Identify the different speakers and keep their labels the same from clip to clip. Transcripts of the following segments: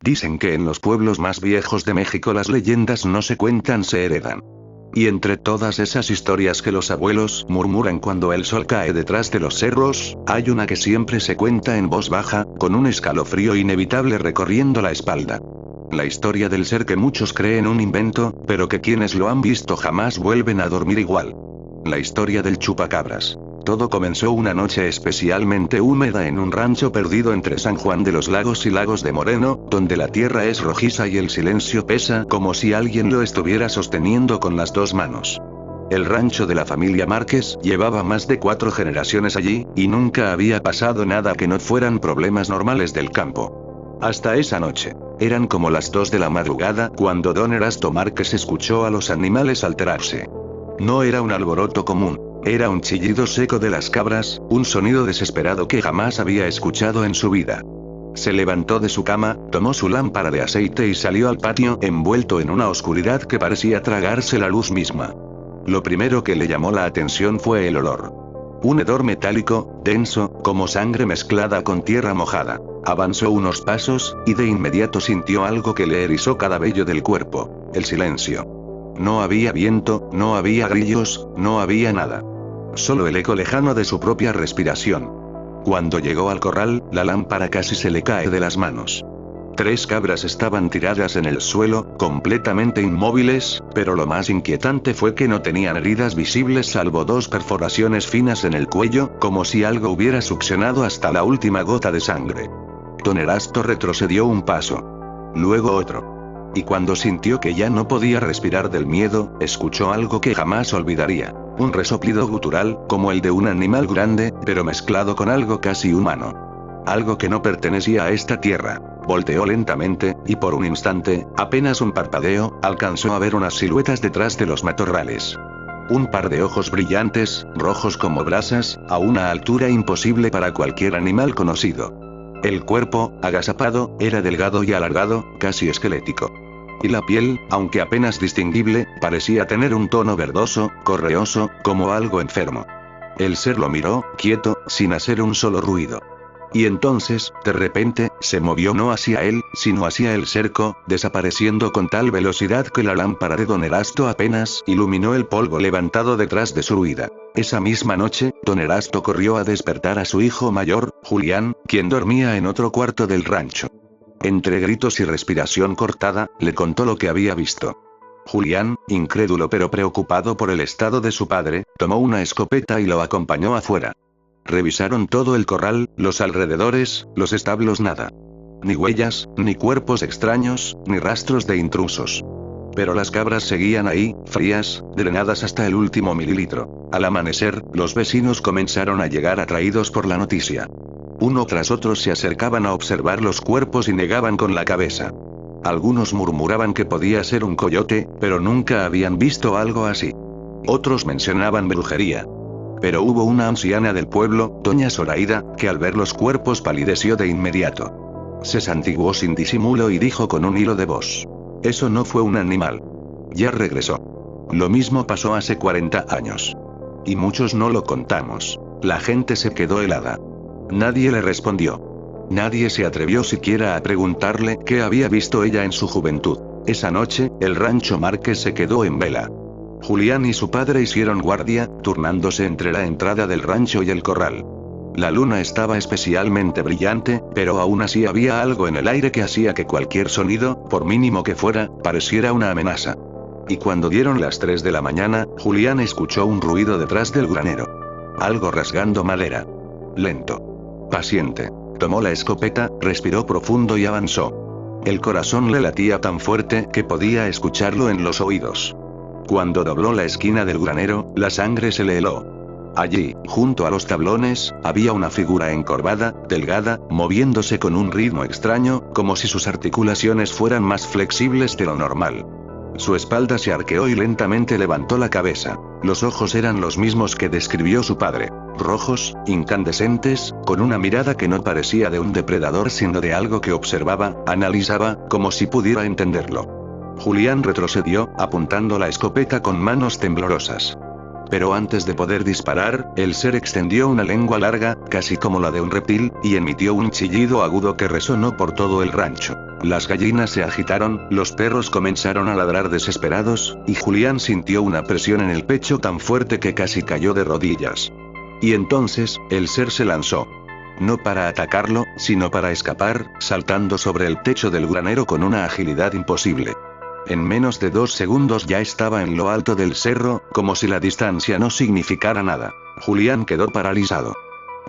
Speaker 1: Dicen que en los pueblos más viejos de México las leyendas no se cuentan, se heredan. Y entre todas esas historias que los abuelos murmuran cuando el sol cae detrás de los cerros, hay una que siempre se cuenta en voz baja, con un escalofrío inevitable recorriendo la espalda. La historia del ser que muchos creen un invento, pero que quienes lo han visto jamás vuelven a dormir igual. La historia del chupacabras. Todo comenzó una noche especialmente húmeda en un rancho perdido entre San Juan de los Lagos y Lagos de Moreno, donde la tierra es rojiza y el silencio pesa como si alguien lo estuviera sosteniendo con las dos manos. El rancho de la familia Márquez llevaba más de 4 generaciones allí, y nunca había pasado nada que no fueran problemas normales del campo. Hasta esa noche. Eran como las 2 de la madrugada cuando don Erasto Márquez escuchó a los animales alterarse. No era un alboroto común. Era un chillido seco de las cabras, un sonido desesperado que jamás había escuchado en su vida. Se levantó de su cama, tomó su lámpara de aceite y salió al patio, envuelto en una oscuridad que parecía tragarse la luz misma. Lo primero que le llamó la atención fue el olor. Un hedor metálico, denso, como sangre mezclada con tierra mojada. Avanzó unos pasos, y de inmediato sintió algo que le erizó cada vello del cuerpo: el silencio. No había viento, no había grillos, no había nada. Solo el eco lejano de su propia respiración. Cuando llegó al corral, la lámpara casi se le cae de las manos. 3 cabras estaban tiradas en el suelo, completamente inmóviles, pero lo más inquietante fue que no tenían heridas visibles salvo 2 perforaciones finas en el cuello, como si algo hubiera succionado hasta la última gota de sangre. Don Erasto retrocedió un paso. Luego otro. Y cuando sintió que ya no podía respirar del miedo, escuchó algo que jamás olvidaría. Un resoplido gutural, como el de un animal grande, pero mezclado con algo casi humano. Algo que no pertenecía a esta tierra. Volteó lentamente, y por un instante, apenas un parpadeo, alcanzó a ver unas siluetas detrás de los matorrales. Un par de ojos brillantes, rojos como brasas, a una altura imposible para cualquier animal conocido. El cuerpo, agazapado, era delgado y alargado, casi esquelético. Y la piel, aunque apenas distinguible, parecía tener un tono verdoso, correoso, como algo enfermo. El ser lo miró, quieto, sin hacer un solo ruido. Y entonces, de repente, se movió no hacia él, sino hacia el cerco, desapareciendo con tal velocidad que la lámpara de don Erasto apenas iluminó el polvo levantado detrás de su huida. Esa misma noche, don Erasto corrió a despertar a su hijo mayor, Julián, quien dormía en otro cuarto del rancho. Entre gritos y respiración cortada, le contó lo que había visto. Julián, incrédulo pero preocupado por el estado de su padre, tomó una escopeta y lo acompañó afuera. Revisaron todo el corral, los alrededores, los establos, nada. Ni huellas, ni cuerpos extraños, ni rastros de intrusos. Pero las cabras seguían ahí, frías, drenadas hasta el último mililitro. Al amanecer, los vecinos comenzaron a llegar atraídos por la noticia. Uno tras otro se acercaban a observar los cuerpos y negaban con la cabeza. Algunos murmuraban que podía ser un coyote, pero nunca habían visto algo así. Otros mencionaban brujería. Pero hubo una anciana del pueblo, doña Zoraida, que al ver los cuerpos palideció de inmediato. Se santiguó sin disimulo y dijo con un hilo de voz: «Eso no fue un animal. Ya regresó». Lo mismo pasó hace 40 años. Y muchos no lo contamos. La gente se quedó helada. Nadie le respondió. Nadie se atrevió siquiera a preguntarle qué había visto ella en su juventud. Esa noche, el rancho Márquez se quedó en vela. Julián y su padre hicieron guardia, turnándose entre la entrada del rancho y el corral. La luna estaba especialmente brillante, pero aún así había algo en el aire que hacía que cualquier sonido, por mínimo que fuera, pareciera una amenaza. Y cuando dieron las 3 de la mañana, Julián escuchó un ruido detrás del granero. Algo rasgando madera. Lento. Paciente. Tomó la escopeta, respiró profundo y avanzó. El corazón le latía tan fuerte que podía escucharlo en los oídos. Cuando dobló la esquina del granero, la sangre se le heló. Allí, junto a los tablones, había una figura encorvada, delgada, moviéndose con un ritmo extraño, como si sus articulaciones fueran más flexibles de lo normal. Su espalda se arqueó y lentamente levantó la cabeza. Los ojos eran los mismos que describió su padre. Rojos, incandescentes, con una mirada que no parecía de un depredador sino de algo que observaba, analizaba, como si pudiera entenderlo. Julián retrocedió, apuntando la escopeta con manos temblorosas. Pero antes de poder disparar, el ser extendió una lengua larga, casi como la de un reptil, y emitió un chillido agudo que resonó por todo el rancho. Las gallinas se agitaron, los perros comenzaron a ladrar desesperados, y Julián sintió una presión en el pecho tan fuerte que casi cayó de rodillas. Y entonces, el ser se lanzó. No para atacarlo, sino para escapar, saltando sobre el techo del granero con una agilidad imposible. En menos de 2 segundos ya estaba en lo alto del cerro, como si la distancia no significara nada. Julián quedó paralizado.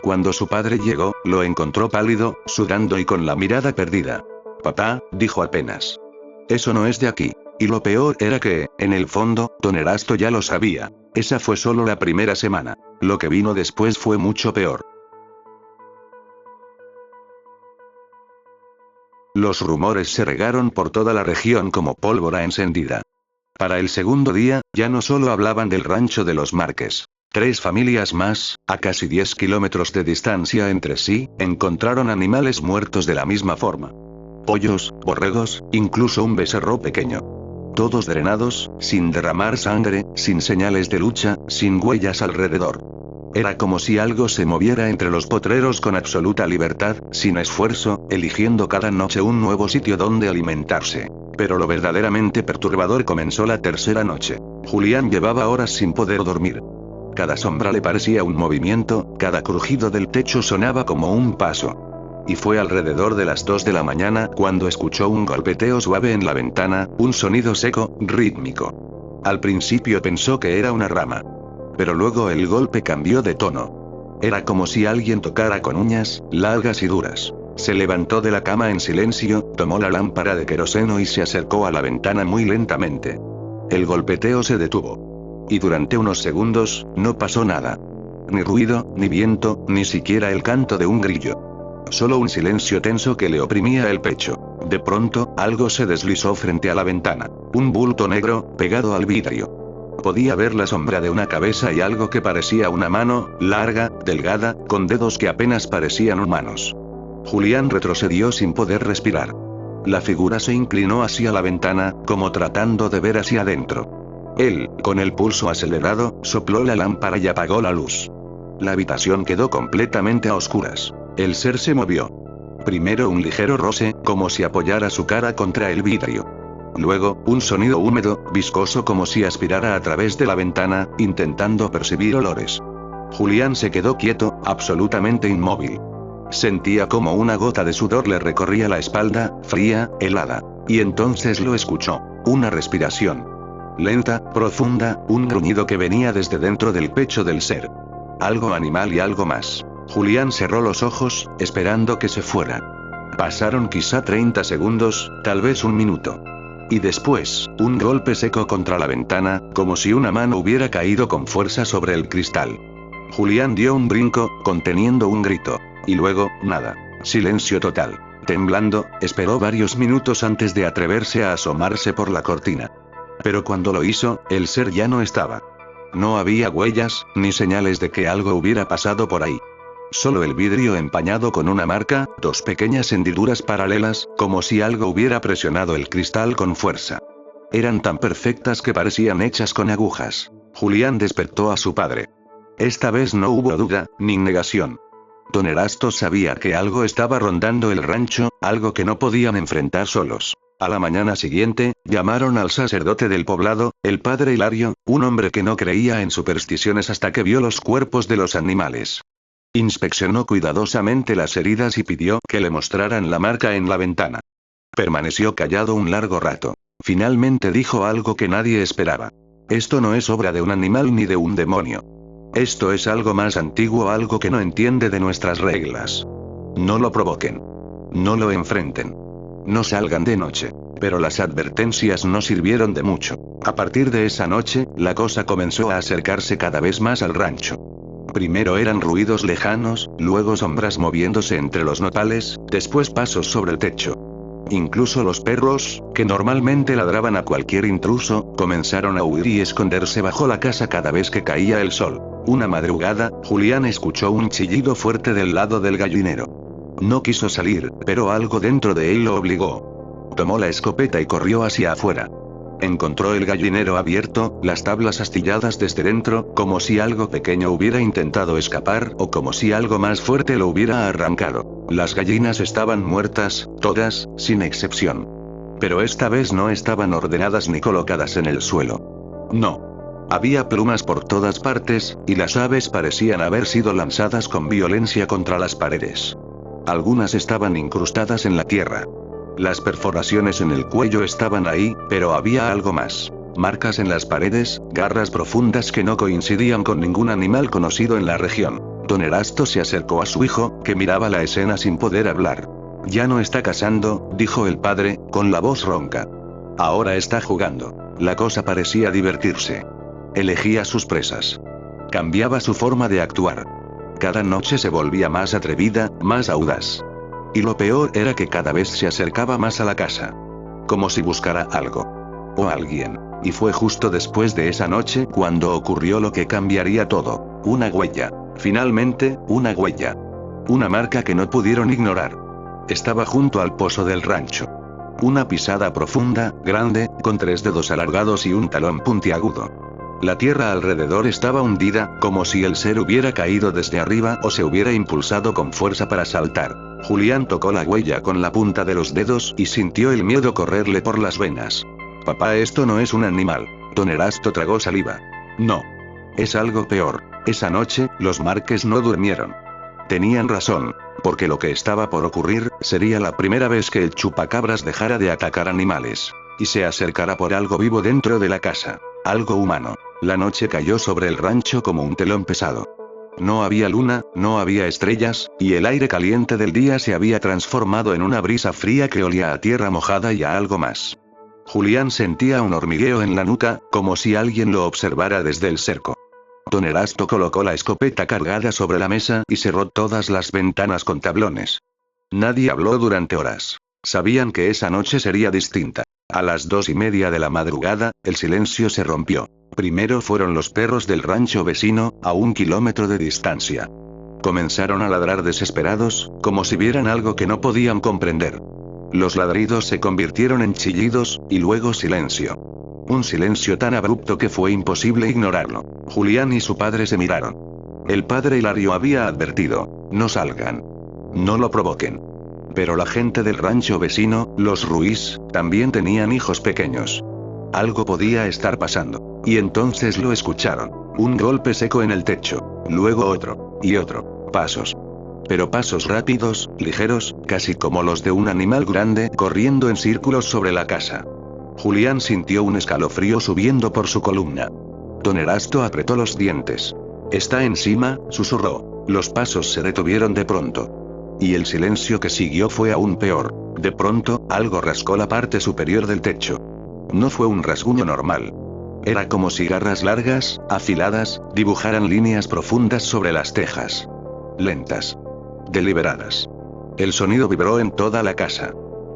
Speaker 1: Cuando su padre llegó, lo encontró pálido, sudando y con la mirada perdida. «Papá», dijo apenas. «Eso no es de aquí». Y lo peor era que, en el fondo, don Erasto ya lo sabía. Esa fue solo la primera semana. Lo que vino después fue mucho peor. Los rumores se regaron por toda la región como pólvora encendida. Para el segundo día, ya no solo hablaban del rancho de los Márquez. 3 familias más, a casi 10 kilómetros de distancia entre sí, encontraron animales muertos de la misma forma. Pollos, borregos, incluso un becerro pequeño. Todos drenados, sin derramar sangre, sin señales de lucha, sin huellas alrededor. Era como si algo se moviera entre los potreros con absoluta libertad, sin esfuerzo, eligiendo cada noche un nuevo sitio donde alimentarse. Pero lo verdaderamente perturbador comenzó la tercera noche. Julián llevaba horas sin poder dormir. Cada sombra le parecía un movimiento, cada crujido del techo sonaba como un paso. Y fue alrededor de las 2 de la mañana cuando escuchó un golpeteo suave en la ventana, un sonido seco, rítmico. Al principio pensó que era una rama. Pero luego el golpe cambió de tono. Era como si alguien tocara con uñas, largas y duras. Se levantó de la cama en silencio, tomó la lámpara de queroseno y se acercó a la ventana muy lentamente. El golpeteo se detuvo. Y durante unos segundos, no pasó nada. Ni ruido, ni viento, ni siquiera el canto de un grillo. Solo un silencio tenso que le oprimía el pecho. De pronto, algo se deslizó frente a la ventana. Un bulto negro, pegado al vidrio. Podía ver la sombra de una cabeza y algo que parecía una mano, larga, delgada, con dedos que apenas parecían humanos. Julián retrocedió sin poder respirar. La figura se inclinó hacia la ventana, como tratando de ver hacia adentro. Él, con el pulso acelerado, sopló la lámpara y apagó la luz. La habitación quedó completamente a oscuras. El ser se movió. Primero un ligero roce, como si apoyara su cara contra el vidrio. Luego, un sonido húmedo, viscoso como si aspirara a través de la ventana, intentando percibir olores. Julián se quedó quieto, absolutamente inmóvil. Sentía como una gota de sudor le recorría la espalda, fría, helada. Y entonces lo escuchó. Una respiración. Lenta, profunda, un gruñido que venía desde dentro del pecho del ser. Algo animal y algo más. Julián cerró los ojos, esperando que se fuera. Pasaron quizá 30 segundos, tal vez un minuto. Y después, un golpe seco contra la ventana, como si una mano hubiera caído con fuerza sobre el cristal. Julián dio un brinco, conteniendo un grito. Y luego, nada. Silencio total. Temblando, esperó varios minutos antes de atreverse a asomarse por la cortina. Pero cuando lo hizo, el ser ya no estaba. No había huellas, ni señales de que algo hubiera pasado por ahí. Solo el vidrio empañado con una marca, 2 pequeñas hendiduras paralelas, como si algo hubiera presionado el cristal con fuerza. Eran tan perfectas que parecían hechas con agujas. Julián despertó a su padre. Esta vez no hubo duda, ni negación. Don Erasto sabía que algo estaba rondando el rancho, algo que no podían enfrentar solos. A la mañana siguiente, llamaron al sacerdote del poblado, el padre Hilario, un hombre que no creía en supersticiones hasta que vio los cuerpos de los animales. Inspeccionó cuidadosamente las heridas y pidió que le mostraran la marca en la ventana. Permaneció callado un largo rato. Finalmente dijo algo que nadie esperaba. Esto no es obra de un animal ni de un demonio. Esto es algo más antiguo, algo que no entiende de nuestras reglas. No lo provoquen. No lo enfrenten. No salgan de noche. Pero las advertencias no sirvieron de mucho. A partir de esa noche, la cosa comenzó a acercarse cada vez más al rancho. Primero eran ruidos lejanos, luego sombras moviéndose entre los nopales, después pasos sobre el techo. Incluso los perros, que normalmente ladraban a cualquier intruso, comenzaron a huir y esconderse bajo la casa cada vez que caía el sol. Una madrugada, Julián escuchó un chillido fuerte del lado del gallinero. No quiso salir, pero algo dentro de él lo obligó. Tomó la escopeta y corrió hacia afuera. Encontró el gallinero abierto, las tablas astilladas desde dentro, como si algo pequeño hubiera intentado escapar o como si algo más fuerte lo hubiera arrancado. Las gallinas estaban muertas, todas, sin excepción. Pero esta vez no estaban ordenadas ni colocadas en el suelo. No. Había plumas por todas partes, y las aves parecían haber sido lanzadas con violencia contra las paredes. Algunas estaban incrustadas en la tierra. Las perforaciones en el cuello estaban ahí, pero había algo más. Marcas en las paredes, garras profundas que no coincidían con ningún animal conocido en la región. Don Erasto se acercó a su hijo, que miraba la escena sin poder hablar. Ya no está cazando, dijo el padre, con la voz ronca. Ahora está jugando. La cosa parecía divertirse. Elegía sus presas. Cambiaba su forma de actuar. Cada noche se volvía más atrevida, más audaz. Y lo peor era que cada vez se acercaba más a la casa. Como si buscara algo. O alguien. Y fue justo después de esa noche cuando ocurrió lo que cambiaría todo. Una huella. Finalmente, una huella. Una marca que no pudieron ignorar. Estaba junto al pozo del rancho. Una pisada profunda, grande, con 3 dedos alargados y un talón puntiagudo. La tierra alrededor estaba hundida, como si el ser hubiera caído desde arriba o se hubiera impulsado con fuerza para saltar. Julián tocó la huella con la punta de los dedos y sintió el miedo correrle por las venas. Papá, esto no es un animal. Don Erasto tragó saliva. No. Es algo peor. Esa noche, los Márquez no durmieron. Tenían razón, porque lo que estaba por ocurrir, sería la primera vez que el chupacabras dejara de atacar animales. Y se acercara por algo vivo dentro de la casa. Algo humano. La noche cayó sobre el rancho como un telón pesado. No había luna, no había estrellas, y el aire caliente del día se había transformado en una brisa fría que olía a tierra mojada y a algo más. Julián sentía un hormigueo en la nuca, como si alguien lo observara desde el cerco. Don Erasto colocó la escopeta cargada sobre la mesa y cerró todas las ventanas con tablones. Nadie habló durante horas. Sabían que esa noche sería distinta. A las 2:30 de la madrugada, el silencio se rompió. Primero fueron los perros del rancho vecino, a 1 kilómetro de distancia. Comenzaron a ladrar desesperados, como si vieran algo que no podían comprender. Los ladridos se convirtieron en chillidos, y luego silencio. Un silencio tan abrupto que fue imposible ignorarlo. Julián y su padre se miraron. El padre Hilario había advertido: no salgan. No lo provoquen. Pero la gente del rancho vecino, los Ruiz, también tenían hijos pequeños. Algo podía estar pasando. Y entonces lo escucharon. Un golpe seco en el techo. Luego otro. Y otro. Pasos. Pero pasos rápidos, ligeros, casi como los de un animal grande, corriendo en círculos sobre la casa. Julián sintió un escalofrío subiendo por su columna. Don Erasto apretó los dientes. «Está encima», susurró. Los pasos se detuvieron de pronto. Y el silencio que siguió fue aún peor. De pronto, algo rascó la parte superior del techo. No fue un rasguño normal. Era como si garras largas, afiladas, dibujaran líneas profundas sobre las tejas. Lentas. Deliberadas. El sonido vibró en toda la casa.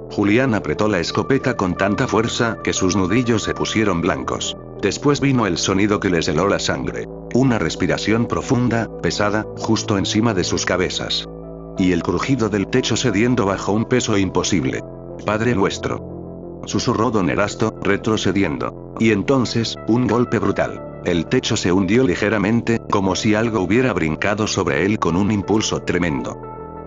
Speaker 1: Julián apretó la escopeta con tanta fuerza que sus nudillos se pusieron blancos. Después vino el sonido que les heló la sangre. Una respiración profunda, pesada, justo encima de sus cabezas. Y el crujido del techo cediendo bajo un peso imposible. «Padre nuestro», susurró don Erasto, retrocediendo. Y entonces, un golpe brutal. El techo se hundió ligeramente, como si algo hubiera brincado sobre él con un impulso tremendo.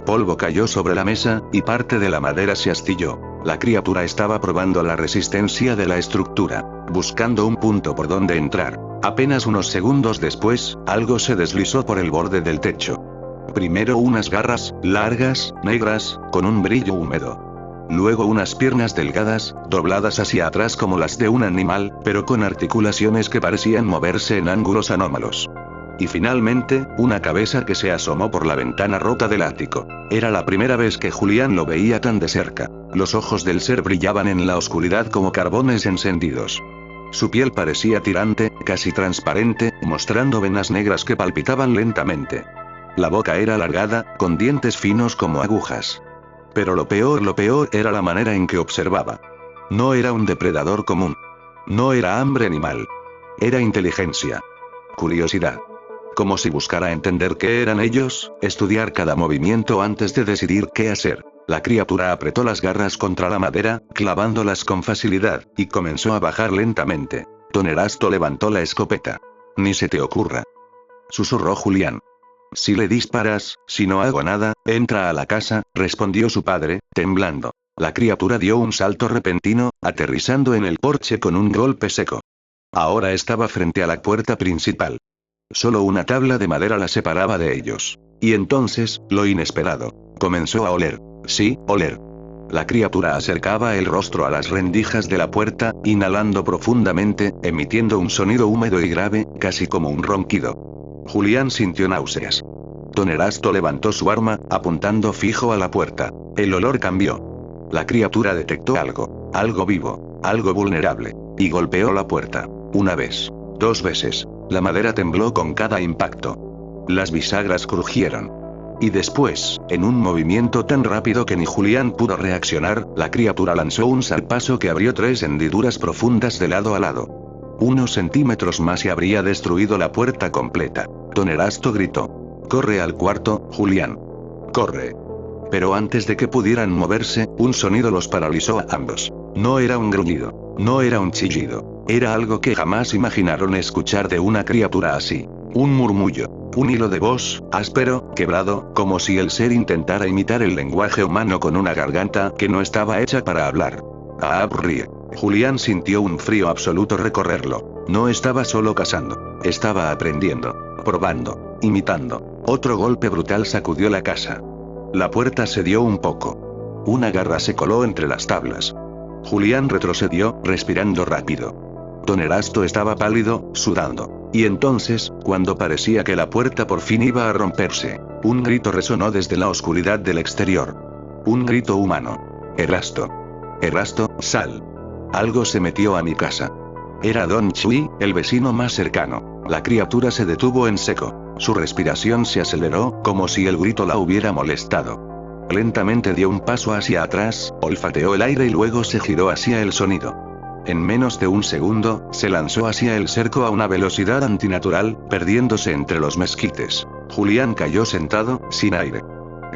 Speaker 1: Polvo cayó sobre la mesa, y parte de la madera se astilló. La criatura estaba probando la resistencia de la estructura, buscando un punto por donde entrar. Apenas unos segundos después, algo se deslizó por el borde del techo. Primero unas garras, largas, negras, con un brillo húmedo. Luego unas piernas delgadas, dobladas hacia atrás como las de un animal, pero con articulaciones que parecían moverse en ángulos anómalos. Y finalmente, una cabeza que se asomó por la ventana rota del ático. Era la primera vez que Julián lo veía tan de cerca. Los ojos del ser brillaban en la oscuridad como carbones encendidos. Su piel parecía tirante, casi transparente, mostrando venas negras que palpitaban lentamente. La boca era alargada, con dientes finos como agujas. Pero lo peor era la manera en que observaba. No era un depredador común. No era hambre animal. Era inteligencia. Curiosidad. Como si buscara entender qué eran ellos, estudiar cada movimiento antes de decidir qué hacer. La criatura apretó las garras contra la madera, clavándolas con facilidad, y comenzó a bajar lentamente. Don Erasto levantó la escopeta. Ni se te ocurra, susurró Julián. Si le disparas, si no hago nada, entra a la casa, respondió su padre, temblando. La criatura dio un salto repentino, aterrizando en el porche con un golpe seco. Ahora estaba frente a la puerta principal. Solo una tabla de madera la separaba de ellos. Y entonces, lo inesperado. Comenzó a oler. Sí, oler. La criatura acercaba el rostro a las rendijas de la puerta, inhalando profundamente, emitiendo un sonido húmedo y grave, casi como un ronquido. Julián sintió náuseas. Don Erasto levantó su arma, apuntando fijo a la puerta. El olor cambió. La criatura detectó algo vivo, algo vulnerable, y golpeó la puerta. Una vez, 2 veces. La madera tembló con cada impacto. Las bisagras crujieron. Y después, en un movimiento tan rápido que ni Julián pudo reaccionar, la criatura lanzó un zarpazo que abrió 3 hendiduras profundas de lado a lado. Unos centímetros más y habría destruido la puerta completa. Don Erasto gritó. «Corre al cuarto, Julián. Corre». Pero antes de que pudieran moverse, un sonido los paralizó a ambos. No era un gruñido. No era un chillido. Era algo que jamás imaginaron escuchar de una criatura así. Un murmullo. Un hilo de voz, áspero, quebrado, como si el ser intentara imitar el lenguaje humano con una garganta que no estaba hecha para hablar. ¡Ríe! Julián sintió un frío absoluto recorrerlo. No estaba solo cazando. Estaba aprendiendo. Probando. Imitando. Otro golpe brutal sacudió la casa. La puerta se dio un poco. Una garra se coló entre las tablas. Julián retrocedió, respirando rápido. Don Erasto estaba pálido, sudando. Y entonces, cuando parecía que la puerta por fin iba a romperse, un grito resonó desde la oscuridad del exterior. Un grito humano. «Erasto. Erasto, sal. Algo se metió a mi casa». Era Don Chui, el vecino más cercano. La criatura se detuvo en seco. Su respiración se aceleró, como si el grito la hubiera molestado. Lentamente dio un paso hacia atrás, olfateó el aire y luego se giró hacia el sonido. En menos de un segundo, se lanzó hacia el cerco a una velocidad antinatural, perdiéndose entre los mezquites. Julián cayó sentado, sin aire.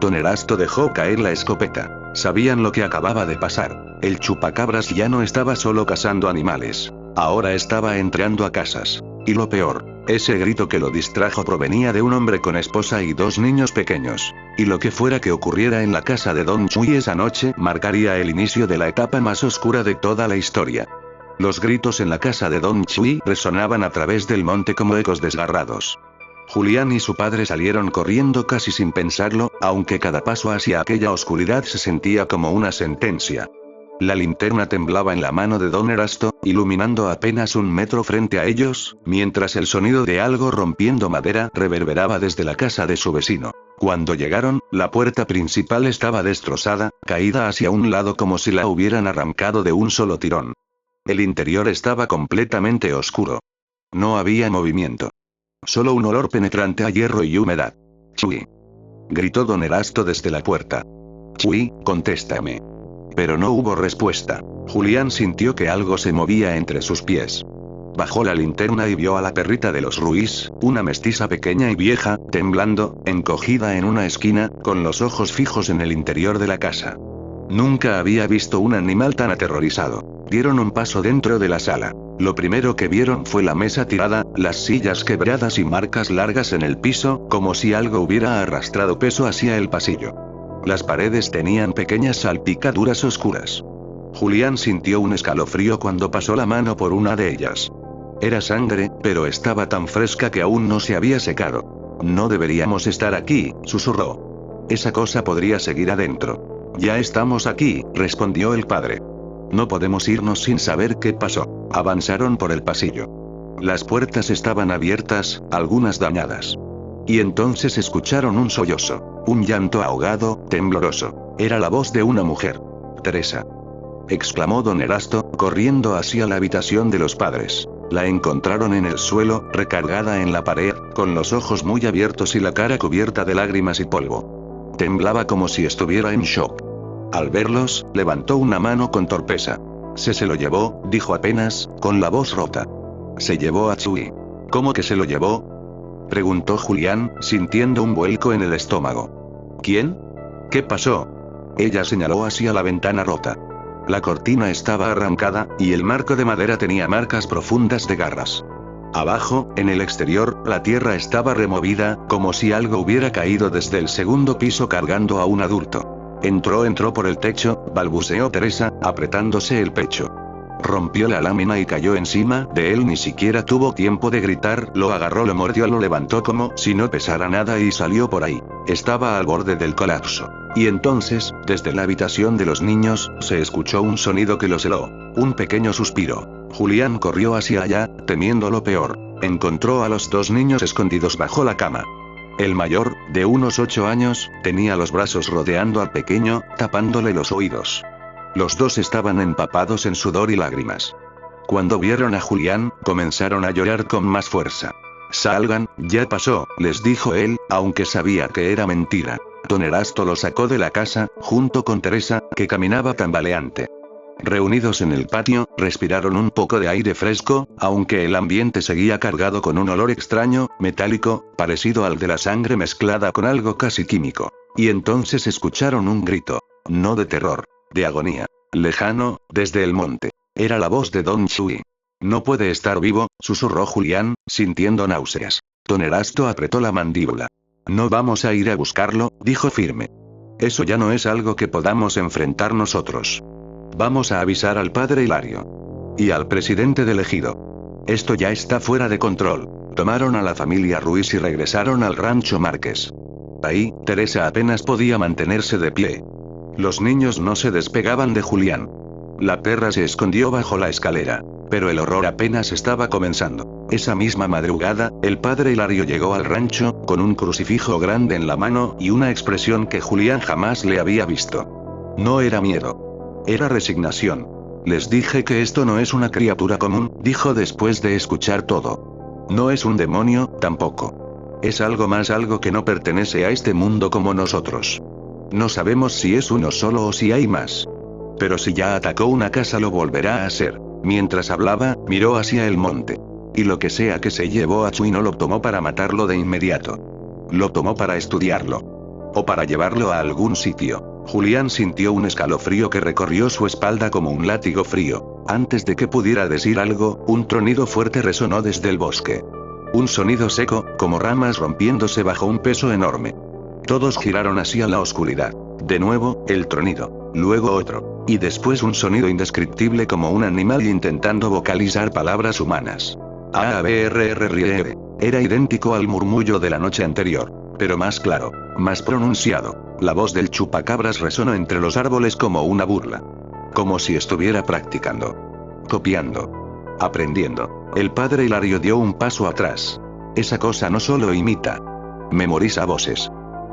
Speaker 1: Don Erasto dejó caer la escopeta. Sabían lo que acababa de pasar. El chupacabras ya no estaba solo cazando animales. Ahora estaba entrando a casas. Y lo peor, ese grito que lo distrajo provenía de un hombre con esposa y 2 niños pequeños. Y lo que fuera que ocurriera en la casa de Don Chui esa noche marcaría el inicio de la etapa más oscura de toda la historia. Los gritos en la casa de Don Chui resonaban a través del monte como ecos desgarrados. Julián y su padre salieron corriendo casi sin pensarlo, aunque cada paso hacia aquella oscuridad se sentía como una sentencia. La linterna temblaba en la mano de Don Erasto, iluminando apenas 1 metro frente a ellos, mientras el sonido de algo rompiendo madera reverberaba desde la casa de su vecino. Cuando llegaron, la puerta principal estaba destrozada, caída hacia un lado como si la hubieran arrancado de un solo tirón. El interior estaba completamente oscuro. No había movimiento. Solo un olor penetrante a hierro y humedad. «Chui», gritó Don Erasto desde la puerta. «Chui, contéstame». Pero no hubo respuesta. Julián sintió que algo se movía entre sus pies. Bajó la linterna y vio a la perrita de los Ruiz, una mestiza pequeña y vieja, temblando, encogida en una esquina, con los ojos fijos en el interior de la casa. Nunca había visto un animal tan aterrorizado. Dieron un paso dentro de la sala. Lo primero que vieron fue la mesa tirada, las sillas quebradas y marcas largas en el piso, como si algo hubiera arrastrado peso hacia el pasillo. Las paredes tenían pequeñas salpicaduras oscuras. Julián sintió un escalofrío cuando pasó la mano por una de ellas. Era sangre, pero estaba tan fresca que aún no se había secado. «No deberíamos estar aquí», susurró. «Esa cosa podría seguir adentro». «Ya estamos aquí», respondió el padre. «No podemos irnos sin saber qué pasó». Avanzaron por el pasillo. Las puertas estaban abiertas, algunas dañadas. Y entonces escucharon un sollozo. Un llanto ahogado, tembloroso. Era la voz de una mujer. «Teresa», exclamó Don Erasto, corriendo hacia la habitación de los padres. La encontraron en el suelo, recargada en la pared, con los ojos muy abiertos y la cara cubierta de lágrimas y polvo. Temblaba como si estuviera en shock. Al verlos, levantó una mano con torpeza. «Se lo llevó», dijo apenas, con la voz rota. «Se llevó a Chui». «¿Cómo que se lo llevó?», preguntó Julián, sintiendo un vuelco en el estómago. «¿Quién? ¿Qué pasó?». Ella señaló hacia la ventana rota. La cortina estaba arrancada, y el marco de madera tenía marcas profundas de garras. Abajo, en el exterior, la tierra estaba removida, como si algo hubiera caído desde el segundo piso cargando a un adulto. Entró por el techo, balbuceó Teresa, apretándose el pecho. Rompió la lámina y cayó encima de él, ni siquiera tuvo tiempo de gritar, lo agarró, lo mordió, lo levantó como si no pesara nada y salió por ahí. Estaba al borde del colapso. Y entonces, desde la habitación de los niños, se escuchó un sonido que los heló. Un pequeño suspiro. Julián corrió hacia allá, temiendo lo peor. Encontró a los dos niños escondidos bajo la cama. El mayor, de unos 8 años, tenía los brazos rodeando al pequeño, tapándole los oídos. Los dos estaban empapados en sudor y lágrimas. Cuando vieron a Julián, comenzaron a llorar con más fuerza. Salgan, ya pasó, les dijo él, aunque sabía que era mentira. Don Erasto lo sacó de la casa, junto con Teresa, que caminaba tambaleante. Reunidos en el patio, respiraron un poco de aire fresco, aunque el ambiente seguía cargado con un olor extraño, metálico, parecido al de la sangre mezclada con algo casi químico. Y entonces escucharon un grito. No de terror. De agonía. Lejano, desde el monte. Era la voz de Don Shui. No puede estar vivo, susurró Julián, sintiendo náuseas. Don Erasto apretó la mandíbula. No vamos a ir a buscarlo, dijo firme. Eso ya no es algo que podamos enfrentar nosotros. Vamos a avisar al padre Hilario. Y al presidente del ejido. Esto ya está fuera de control. Tomaron a la familia Ruiz y regresaron al rancho Márquez. Ahí, Teresa apenas podía mantenerse de pie. Los niños no se despegaban de Julián. La perra se escondió bajo la escalera. Pero el horror apenas estaba comenzando. Esa misma madrugada, el padre Hilario llegó al rancho, con un crucifijo grande en la mano y una expresión que Julián jamás le había visto. No era miedo. Era resignación. Les dije que esto no es una criatura común, dijo después de escuchar todo. No es un demonio, tampoco. Es algo más, algo que no pertenece a este mundo como nosotros. No sabemos si es uno solo o si hay más. Pero si ya atacó una casa lo volverá a hacer. Mientras hablaba, miró hacia el monte. Y lo que sea que se llevó a Chui no lo tomó para matarlo de inmediato. Lo tomó para estudiarlo. O para llevarlo a algún sitio. Julián sintió un escalofrío que recorrió su espalda como un látigo frío. Antes de que pudiera decir algo, un tronido fuerte resonó desde el bosque. Un sonido seco, como ramas rompiéndose bajo un peso enorme. Todos giraron hacia la oscuridad. De nuevo, el tronido. Luego otro. Y después un sonido indescriptible como un animal intentando vocalizar palabras humanas. AABRRRR. Era idéntico al murmullo de la noche anterior. Pero más claro. Más pronunciado. La voz del chupacabras resonó entre los árboles como una burla. Como si estuviera practicando. Copiando. Aprendiendo. El padre Hilario dio un paso atrás. Esa cosa no solo imita. Memoriza voces.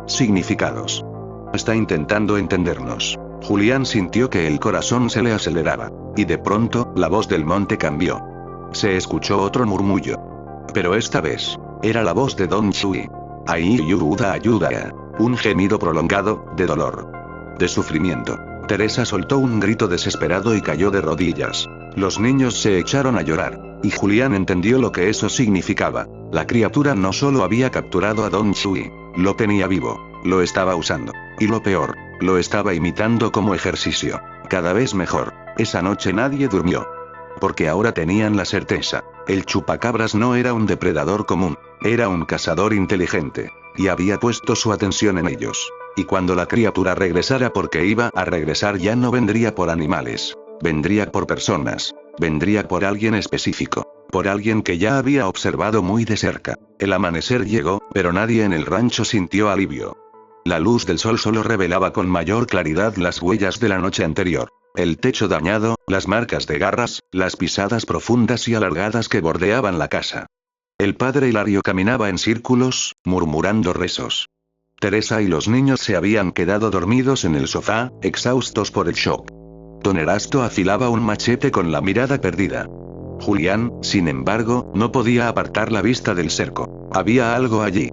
Speaker 1: Significados. Está intentando entendernos. Julián sintió que el corazón se le aceleraba. Y de pronto, la voz del monte cambió. Se escuchó otro murmullo. Pero esta vez, era la voz de Don Shui. Ayuda, ayuda. Un gemido prolongado, de dolor. De sufrimiento. Teresa soltó un grito desesperado y cayó de rodillas. Los niños se echaron a llorar. Y Julián entendió lo que eso significaba. La criatura no solo había capturado a Don Shui. Lo tenía vivo. Lo estaba usando. Y lo peor, lo estaba imitando como ejercicio. Cada vez mejor. Esa noche nadie durmió. Porque ahora tenían la certeza. El chupacabras no era un depredador común. Era un cazador inteligente. Y había puesto su atención en ellos. Y cuando la criatura regresara, porque iba a regresar, ya no vendría por animales. Vendría por personas. Vendría por alguien específico. Por alguien que ya había observado muy de cerca. El amanecer llegó, pero nadie en el rancho sintió alivio. La luz del sol solo revelaba con mayor claridad las huellas de la noche anterior. El techo dañado, las marcas de garras, las pisadas profundas y alargadas que bordeaban la casa. El padre Hilario caminaba en círculos, murmurando rezos. Teresa y los niños se habían quedado dormidos en el sofá, exhaustos por el shock. Don Erasto afilaba un machete con la mirada perdida. Julián, sin embargo, no podía apartar la vista del cerco. Había algo allí.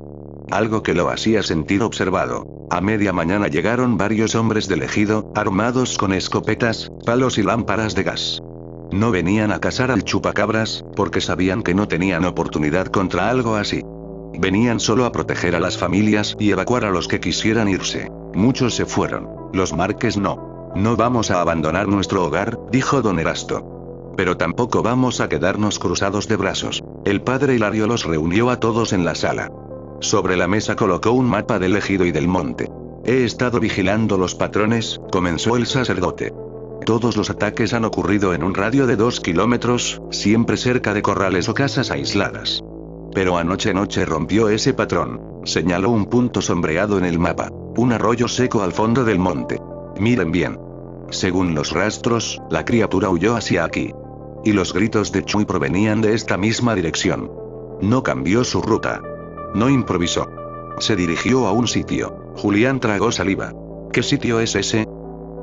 Speaker 1: Algo que lo hacía sentir observado. A media mañana llegaron varios hombres del ejido, armados con escopetas, palos y lámparas de gas. No venían a cazar al chupacabras, porque sabían que no tenían oportunidad contra algo así. Venían solo a proteger a las familias y evacuar a los que quisieran irse. Muchos se fueron. Los Márquez no. No vamos a abandonar nuestro hogar, dijo don Erasto. Pero tampoco vamos a quedarnos cruzados de brazos. El padre Hilario los reunió a todos en la sala. Sobre la mesa colocó un mapa del ejido y del monte. He estado vigilando los patrones, comenzó el sacerdote. Todos los ataques han ocurrido en un radio de 2 kilómetros, siempre cerca de corrales o casas aisladas. Pero anoche rompió ese patrón. Señaló un punto sombreado en el mapa. Un arroyo seco al fondo del monte. Miren bien. Según los rastros, la criatura huyó hacia aquí. Y los gritos de Chui provenían de esta misma dirección. No cambió su ruta. No improvisó. Se dirigió a un sitio. Julián tragó saliva. ¿Qué sitio es ese?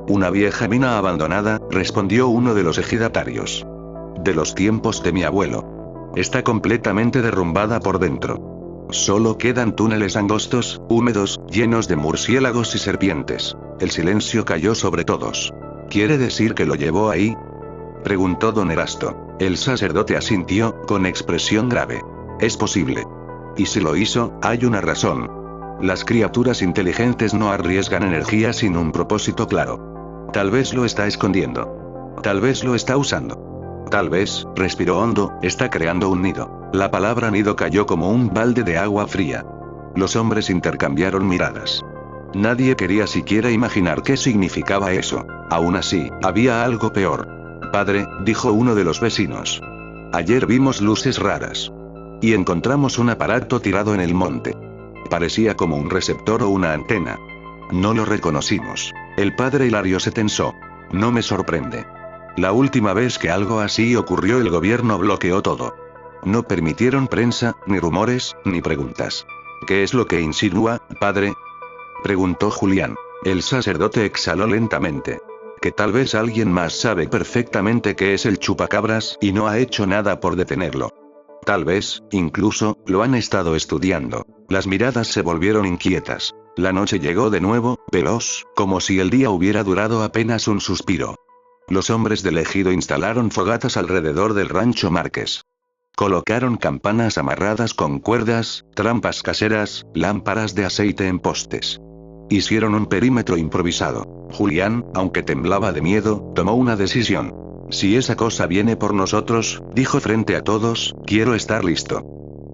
Speaker 1: Una vieja mina abandonada, respondió uno de los ejidatarios. De los tiempos de mi abuelo. Está completamente derrumbada por dentro. Solo quedan túneles angostos, húmedos, llenos de murciélagos y serpientes. El silencio cayó sobre todos. ¿Quiere decir que lo llevó ahí?, preguntó don Erasto. El sacerdote asintió, con expresión grave. Es posible. Y si lo hizo, hay una razón. Las criaturas inteligentes no arriesgan energía sin un propósito claro. Tal vez lo está escondiendo. Tal vez lo está usando. Tal vez, respiró hondo, está creando un nido. La palabra nido cayó como un balde de agua fría. Los hombres intercambiaron miradas. Nadie quería siquiera imaginar qué significaba eso. Aún así, había algo peor. Padre, dijo uno de los vecinos. Ayer vimos luces raras. Y encontramos un aparato tirado en el monte. Parecía como un receptor o una antena. No lo reconocimos. El padre Hilario se tensó. No me sorprende. La última vez que algo así ocurrió el gobierno bloqueó todo. No permitieron prensa, ni rumores, ni preguntas. ¿Qué es lo que insinúa, padre?, preguntó Julián. El sacerdote exhaló lentamente. Que tal vez alguien más sabe perfectamente qué es el chupacabras y no ha hecho nada por detenerlo. Tal vez, incluso, lo han estado estudiando. Las miradas se volvieron inquietas. La noche llegó de nuevo, veloz, como si el día hubiera durado apenas un suspiro. Los hombres del ejido instalaron fogatas alrededor del rancho Márquez. Colocaron campanas amarradas con cuerdas, trampas caseras, lámparas de aceite en postes. Hicieron un perímetro improvisado. Julián, aunque temblaba de miedo, tomó una decisión. Si esa cosa viene por nosotros, dijo frente a todos, quiero estar listo.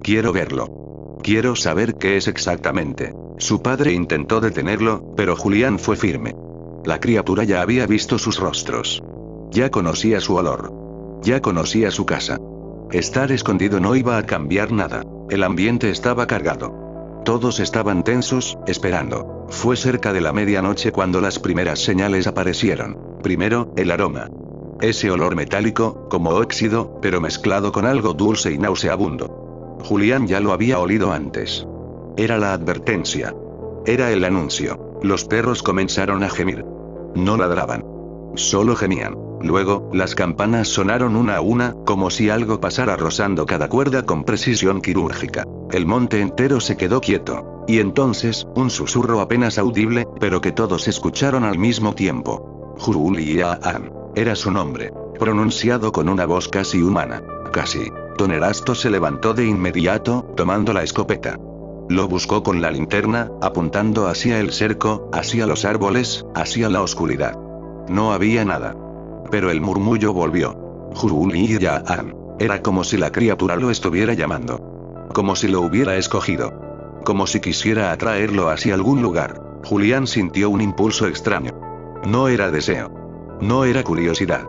Speaker 1: Quiero verlo. Quiero saber qué es exactamente. Su padre intentó detenerlo, pero Julián fue firme. La criatura ya había visto sus rostros. Ya conocía su olor. Ya conocía su casa. Estar escondido no iba a cambiar nada. El ambiente estaba cargado. Todos estaban tensos, esperando. Fue cerca de la medianoche cuando las primeras señales aparecieron. Primero, el aroma. Ese olor metálico, como óxido, pero mezclado con algo dulce y nauseabundo. Julián ya lo había olido antes. Era la advertencia. Era el anuncio. Los perros comenzaron a gemir. No ladraban. Solo gemían. Luego, las campanas sonaron una a una, como si algo pasara rozando cada cuerda con precisión quirúrgica. El monte entero se quedó quieto. Y entonces, un susurro apenas audible, pero que todos escucharon al mismo tiempo. Julián. Era su nombre, pronunciado con una voz casi humana. Casi. Don Erasto se levantó de inmediato, tomando la escopeta. Lo buscó con la linterna, apuntando hacia el cerco, hacia los árboles, hacia la oscuridad. No había nada. Pero el murmullo volvió. Julián. Era como si la criatura lo estuviera llamando. Como si lo hubiera escogido. Como si quisiera atraerlo hacia algún lugar. Julián sintió un impulso extraño. No era deseo. No era curiosidad.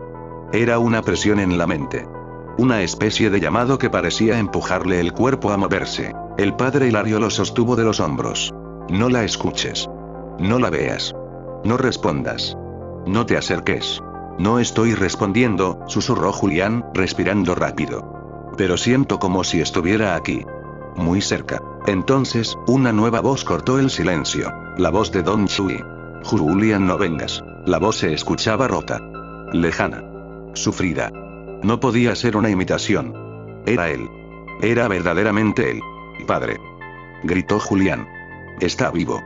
Speaker 1: Era una presión en la mente. Una especie de llamado que parecía empujarle el cuerpo a moverse. El padre Hilario lo sostuvo de los hombros. No la escuches. No la veas. No respondas. No te acerques. No estoy respondiendo, susurró Julián, respirando rápido. Pero siento como si estuviera aquí. Muy cerca. Entonces, una nueva voz cortó el silencio. La voz de Don Chui. Julián, no vengas. La voz se escuchaba rota. Lejana. Sufrida. No podía ser una imitación. Era él. Era verdaderamente él. Padre. Gritó Julián. Está vivo.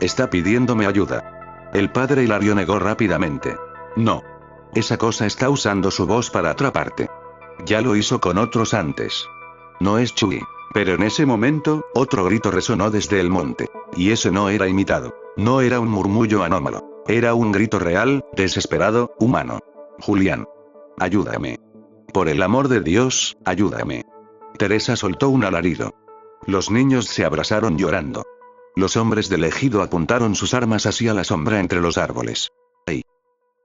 Speaker 1: Está pidiéndome ayuda. El padre Hilario negó rápidamente. No. Esa cosa está usando su voz para atraparte. Ya lo hizo con otros antes. No es Chui. Pero en ese momento, otro grito resonó desde el monte. Y ese no era imitado. No era un murmullo anómalo. Era un grito real, desesperado, humano. Julián. Ayúdame. Por el amor de Dios, ayúdame. Teresa soltó un alarido. Los niños se abrazaron llorando. Los hombres del ejido apuntaron sus armas hacia la sombra entre los árboles. ¡Ay!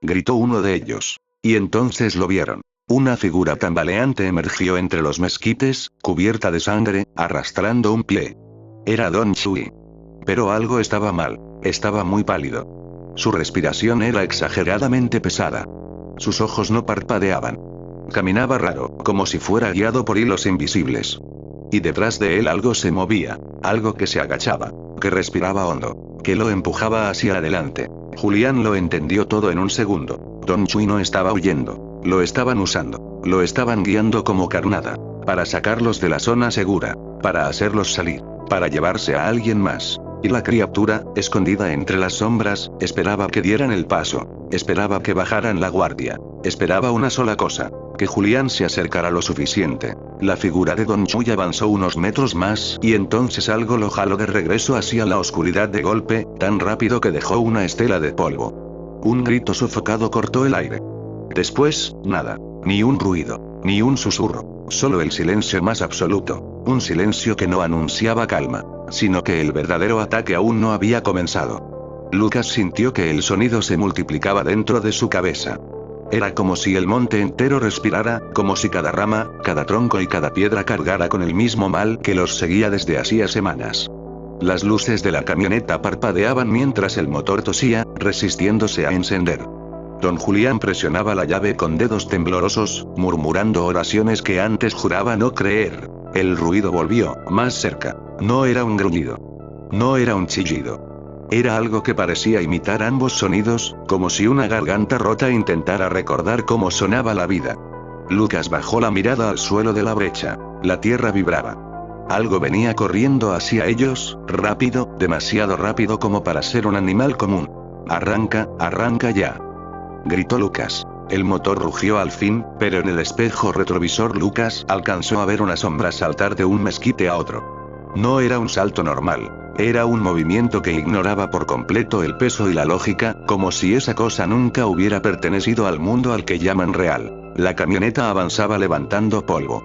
Speaker 1: Gritó uno de ellos. Y entonces lo vieron. Una figura tambaleante emergió entre los mezquites, cubierta de sangre, arrastrando un pie. Era Don Chui. Pero algo estaba mal. Estaba muy pálido. Su respiración era exageradamente pesada. Sus ojos no parpadeaban. Caminaba raro, como si fuera guiado por hilos invisibles. Y detrás de él algo se movía, algo que se agachaba, que respiraba hondo, que lo empujaba hacia adelante. Julián lo entendió todo en un segundo. Don Chui no estaba huyendo, lo estaban usando, lo estaban guiando como carnada, para sacarlos de la zona segura, para hacerlos salir, para llevarse a alguien más. Y la criatura, escondida entre las sombras, esperaba que dieran el paso, esperaba que bajaran la guardia, esperaba una sola cosa, que Julián se acercara lo suficiente. La figura de Don Chui avanzó unos metros más, y entonces algo lo jaló de regreso hacia la oscuridad de golpe, tan rápido que dejó una estela de polvo. Un grito sofocado cortó el aire. Después, nada. Ni un ruido, ni un susurro, solo el silencio más absoluto. Un silencio que no anunciaba calma, sino que el verdadero ataque aún no había comenzado. Lucas sintió que el sonido se multiplicaba dentro de su cabeza. Era como si el monte entero respirara, como si cada rama, cada tronco y cada piedra cargara con el mismo mal que los seguía desde hacía semanas. Las luces de la camioneta parpadeaban mientras el motor tosía, resistiéndose a encender. Don Julián presionaba la llave con dedos temblorosos, murmurando oraciones que antes juraba no creer. El ruido volvió, más cerca. No era un gruñido. No era un chillido. Era algo que parecía imitar ambos sonidos, como si una garganta rota intentara recordar cómo sonaba la vida. Lucas bajó la mirada al suelo de la brecha. La tierra vibraba. Algo venía corriendo hacia ellos, rápido, demasiado rápido como para ser un animal común. Arranca, arranca ya. Gritó Lucas. El motor rugió al fin, pero en el espejo retrovisor Lucas alcanzó a ver una sombra saltar de un mezquite a otro. No era un salto normal, era un movimiento que ignoraba por completo el peso y la lógica, como si esa cosa nunca hubiera pertenecido al mundo al que llaman real. La camioneta avanzaba levantando polvo.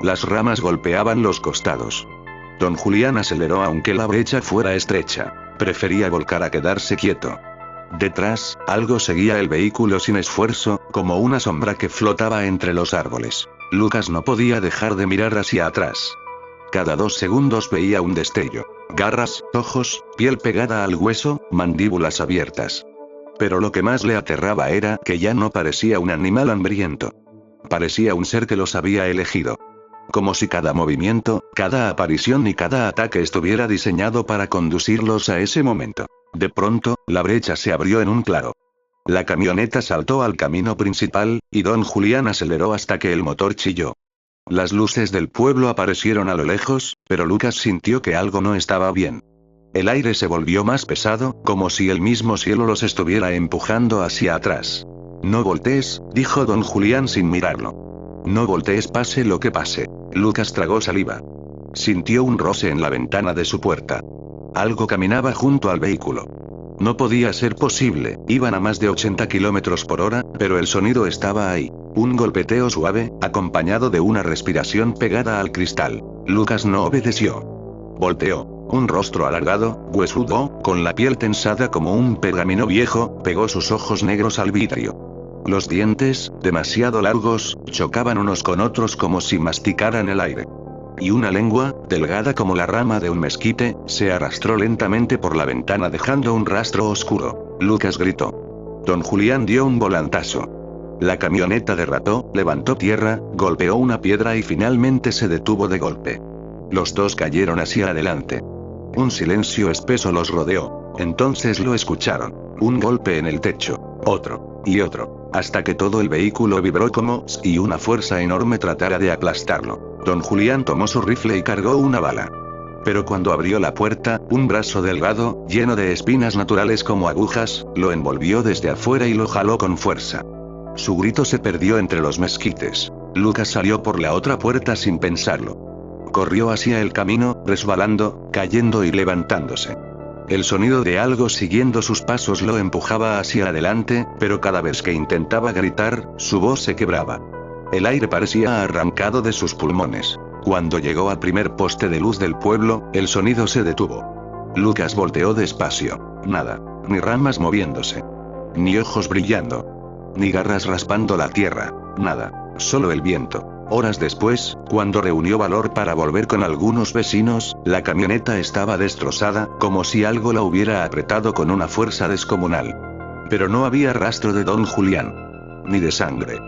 Speaker 1: Las ramas golpeaban los costados. Don Julián aceleró aunque la brecha fuera estrecha. Prefería volcar a quedarse quieto. Detrás, algo seguía el vehículo sin esfuerzo, como una sombra que flotaba entre los árboles. Lucas no podía dejar de mirar hacia atrás. Cada 2 segundos veía un destello. Garras, ojos, piel pegada al hueso, mandíbulas abiertas. Pero lo que más le aterraba era que ya no parecía un animal hambriento. Parecía un ser que los había elegido. Como si cada movimiento, cada aparición y cada ataque estuviera diseñado para conducirlos a ese momento. De pronto, la brecha se abrió en un claro. La camioneta saltó al camino principal, y Don Julián aceleró hasta que el motor chilló. Las luces del pueblo aparecieron a lo lejos, pero Lucas sintió que algo no estaba bien. El aire se volvió más pesado, como si el mismo cielo los estuviera empujando hacia atrás. No voltees, dijo Don Julián sin mirarlo. No voltees pase lo que pase. Lucas tragó saliva. Sintió un roce en la ventana de su puerta. Algo caminaba junto al vehículo. No podía ser posible, iban a más de 80 kilómetros por hora, pero el sonido estaba ahí. Un golpeteo suave, acompañado de una respiración pegada al cristal. Lucas no obedeció. Volteó. Un rostro alargado, huesudo, con la piel tensada como un pergamino viejo, pegó sus ojos negros al vidrio. Los dientes, demasiado largos, chocaban unos con otros como si masticaran el aire. Y una lengua, delgada como la rama de un mezquite, se arrastró lentamente por la ventana dejando un rastro oscuro. Lucas gritó. Don Julián dio un volantazo. La camioneta derrapó, levantó tierra, golpeó una piedra y finalmente se detuvo de golpe. Los dos cayeron hacia adelante. Un silencio espeso los rodeó. Entonces lo escucharon. Un golpe en el techo. Otro. Y otro. Hasta que todo el vehículo vibró como si una fuerza enorme tratara de aplastarlo. Don Julián tomó su rifle y cargó una bala. Pero cuando abrió la puerta, un brazo delgado, lleno de espinas naturales como agujas, lo envolvió desde afuera y lo jaló con fuerza. Su grito se perdió entre los mezquites. Lucas salió por la otra puerta sin pensarlo. Corrió hacia el camino, resbalando, cayendo y levantándose. El sonido de algo siguiendo sus pasos lo empujaba hacia adelante, pero cada vez que intentaba gritar, su voz se quebraba. El aire parecía arrancado de sus pulmones. Cuando llegó al primer poste de luz del pueblo, el sonido se detuvo. Lucas volteó despacio. Nada. Ni ramas moviéndose. Ni ojos brillando. Ni garras raspando la tierra. Nada. Solo el viento. Horas después, cuando reunió valor para volver con algunos vecinos, la camioneta estaba destrozada, como si algo la hubiera apretado con una fuerza descomunal. Pero no había rastro de don Julián. Ni de sangre.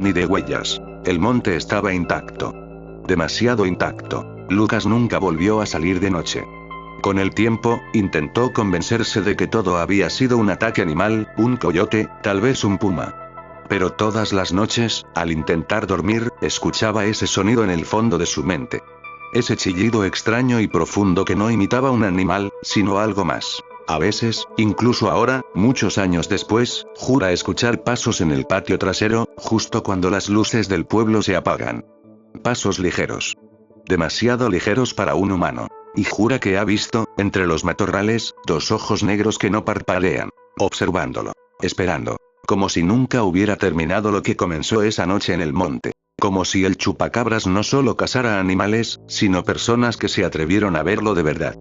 Speaker 1: Ni de huellas. El monte estaba intacto. Demasiado intacto. Lucas nunca volvió a salir de noche. Con el tiempo, intentó convencerse de que todo había sido un ataque animal, un coyote, tal vez un puma. Pero todas las noches, al intentar dormir, escuchaba ese sonido en el fondo de su mente. Ese chillido extraño y profundo que no imitaba un animal, sino algo más. A veces, incluso ahora, muchos años después, jura escuchar pasos en el patio trasero, justo cuando las luces del pueblo se apagan. Pasos ligeros. Demasiado ligeros para un humano. Y jura que ha visto, entre los matorrales, dos ojos negros que no parpadean. Observándolo. Esperando. Como si nunca hubiera terminado lo que comenzó esa noche en el monte. Como si el chupacabras no solo cazara animales, sino personas que se atrevieron a verlo de verdad.